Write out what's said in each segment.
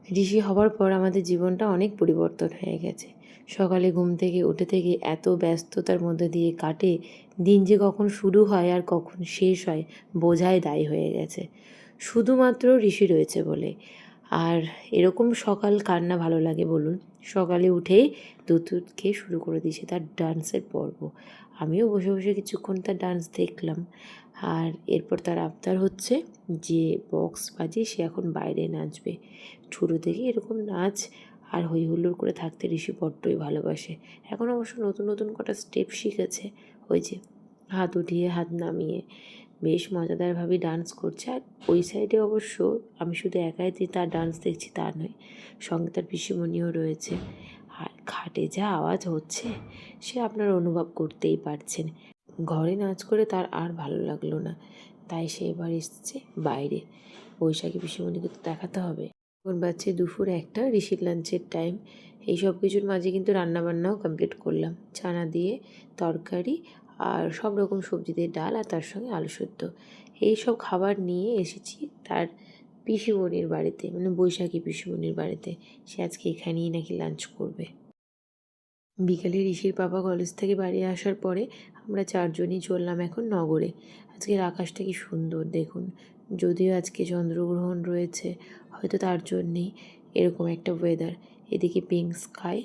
ঋষি হবার পর আমাদের জীবনটা অনেক পরিবর্তন হয়ে গেছে। সকালে ঘুম থেকে উঠে থেকে এত ব্যস্ততার মধ্যে দিয়ে কাটে, দিন যে কখন শুরু হয় আর কখন শেষ হয় বোঝাই দায় হয়ে গেছে, শুধুমাত্র ঋষি রয়েছে বলে। আর এরকম সকাল কার না ভালো লাগে বলুন? সকালে উঠেই দুধ দুধ খেয়ে শুরু করে দিয়েছে তার ডান্সের পর্ব। আমিও বসে বসে কিছুক্ষণ তার ডান্স দেখলাম। আর এরপর তার আবদার হচ্ছে যে বক্স বাজিয়ে সে এখন বাইরে নাচবে। ছোটো থেকে এরকম নাচ আর হই হুল্লোড় করে থাকতে ঋষি বড্ডই ভালোবাসে। এখন অবশ্য নতুন নতুন কটা স্টেপ শিখেছে। ওই যে হাত উঠিয়ে হাত নামিয়ে বেশ মজাদারভাবে ডান্স করছে। আর ওই সাইডে অবশ্য আমি শুধু একাই যে তার ডান্স দেখছি তা নয়, সঙ্গে তার পিসিমণিও রয়েছে। আর খাটে যা আওয়াজ হচ্ছে সে আপনারা অনুভব করতেই পারছেন। ঘরে নাচ করে তার আর ভালো লাগলো না, তাই সে এবার এসছে বাইরে। বৈশাখী পিসিমণিকে তো দেখাতে হবে। এখন বাজছে দুপুর একটা, ঋষির লাঞ্চের টাইম। এই সব কিছুর মাঝে কিন্তু রান্নাবান্নাও কমপ্লিট করলাম। চানা দিয়ে তরকারি আর সব রকম সবজি দিয়ে ডাল আর তার সঙ্গে আলু সেদ্ধ। এই সব খাবার নিয়ে এসেছি তার পিসিমণির বাড়িতে, মানে বৈশাখী পিসিমণির বাড়িতে। সে আজকে এখানেই নাকি লাঞ্চ করবে। বিকেলে ঋষির বাবা কলেজ থেকে বাড়ি আসার পরে আমরা চারজনই চললাম এখন নগরে। আজকের আকাশটা কি সুন্দর দেখুন। যদিও আজকে চন্দ্রগ্রহণ রয়েছে, হয়তো তার জন্যেই এরকম একটা ওয়েদার। এদিকে পিঙ্ক স্কাই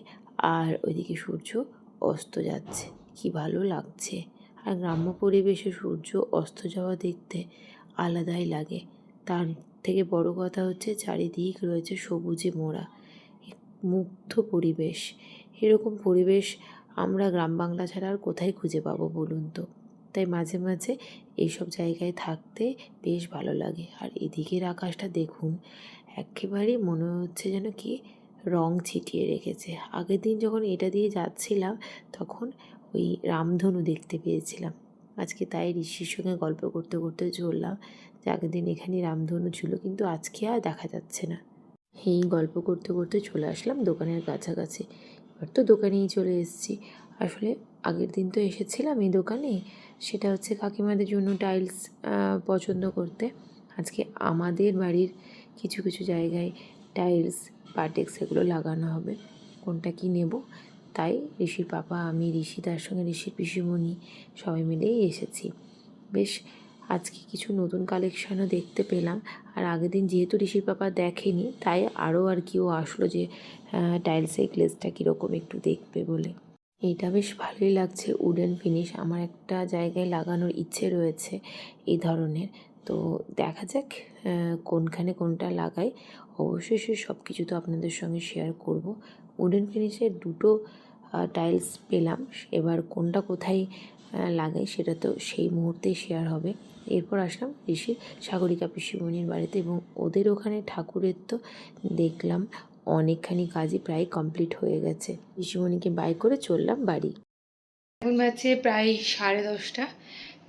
আর ওইদিকে সূর্য অস্ত যাচ্ছে, কি ভালো লাগছে। আর গ্রাম্য পরিবেশে সূর্য অস্ত যাওয়া দেখতে আলাদাই লাগে। তার থেকে বড় কথা হচ্ছে চারিদিক রয়েছে সবুজে মোড়া, মুগ্ধ পরিবেশ। এরকম পরিবেশ আমরা গ্রাম বাংলা ছাড়া আর কোথায় খুঁজে পাবো বলুন তো? তাই মাঝে মাঝে এইসব জায়গায় থাকতে বেশ ভালো লাগে। আর এদিকের আকাশটা দেখুন, একেবারেই মনে হচ্ছে যেন কি রং ছিটিয়ে রেখেছে। আগের দিন যখন এটা দিয়ে যাচ্ছিলাম তখন ওই রামধনু দেখতে পেয়েছিলাম। আজকে তাই ঋষির সঙ্গে গল্প করতে করতে চললাম যে আগের দিন এখানে রামধনু ছিল, কিন্তু আজকে আর দেখা যাচ্ছে না। এই গল্প করতে করতে চলে আসলাম দোকানের কাছাকাছি। এবার তো দোকানেই চলে এসেছি। আসলে আগের দিন তো এসেছিলাম এই দোকানে, সেটা হচ্ছে কাকিমাদের জন্য টাইলস পছন্দ করতে। আজকে আমাদের বাড়ির কিছু কিছু জায়গায় টাইলস পার্টেক্স এগুলো লাগানো হবে। কোনটা কি নেব, তাই ঋষির পাপা, আমি, ঋষি, তার সঙ্গে ঋষির পিসিমণি সবাই মিলেই এসেছি। বেশ আজকে কিছু নতুন কালেকশানও দেখতে পেলাম। আর আগের দিন যেহেতু ঋষির পাপা দেখেনি, তাই আরও আর কি ও আসলো যে টাইলসের গ্লেজটা কীরকম একটু দেখবে বলে। এইটা বেশ ভালোই লাগছে, উডেন ফিনিশ। আমার একটা জায়গায় লাগানোর ইচ্ছে রয়েছে এই ধরনের। তো দেখা যাক কোনখানে কোনটা লাগাই। অবশ্যই সে সব কিছু তো আপনাদের সঙ্গে শেয়ার করব। উডেন ফিনিশের দুটো টাইলস পেলাম, এবার কোনটা কোথায় লাগাই সেটা তো সেই মুহূর্তেই শেয়ার হবে। এরপর আসলাম ঋষির সাগরিকা পিসিমণির বাড়িতে, এবং ওদের ওখানে ঠাকুরের তো দেখলাম অনেকখানি কাজই প্রায় কমপ্লিট হয়ে গেছে। পিসিমণিকে বাই করে চললাম বাড়ি। এখন বাজছে প্রায় 10:30।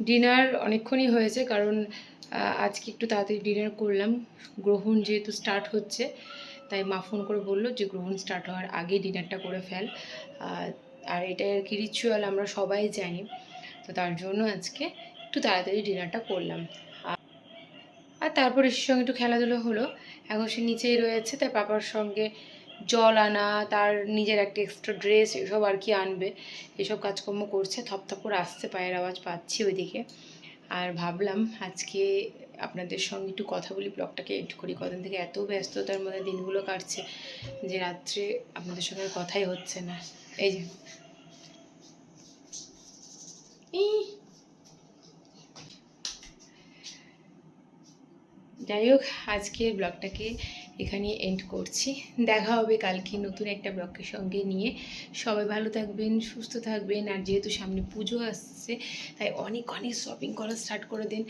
ডিনার অনেকক্ষণই হয়েছে, কারণ আজকে একটু তাড়াতাড়ি ডিনার করলাম। গ্রহণ যেহেতু স্টার্ট হচ্ছে, তাই মা ফোন করে বললো যে গ্রহণ স্টার্ট হওয়ার আগে ডিনারটা করে ফেল। আর এটা আর কি রিচুয়াল, আমরা সবাই জানি। তো তার জন্য আজকে একটু তাড়াতাড়ি ডিনারটা করলাম। আর তারপর এর সঙ্গে একটু খেলাধুলো হলো। এখন সে নিচেই রয়েছে, তাই পাপার সঙ্গে জল আনা, তার নিজের একটা এক্সট্রা ড্রেস, এসব আর কি আনবে, এসব কাজকর্ম করছে। থপথপ করে আসছে, পায়ের আওয়াজ পাচ্ছি ওইদিকে। আর ভাবলাম আজকে আপনাদের সঙ্গে একটু কথা বলি, ব্লগটাকে এডিট করি। কদিন থেকে এত ব্যস্ততার মধ্যে দিনগুলো কাটছে যে রাত্রে আপনাদের সঙ্গে কথাই হচ্ছে না। এই যে যাই হোক, আজকের ব্লগটাকে এখানে এন্ড করছি। দেখা হবে কালকে নতুন একটা ব্লগের সঙ্গে নিয়ে। সবাই ভালো থাকবেন, সুস্থ থাকবেন। আর যেহেতু সামনে পুজো আসছে, তাই অনেক অনেক শপিং করা স্টার্ট করে দিন।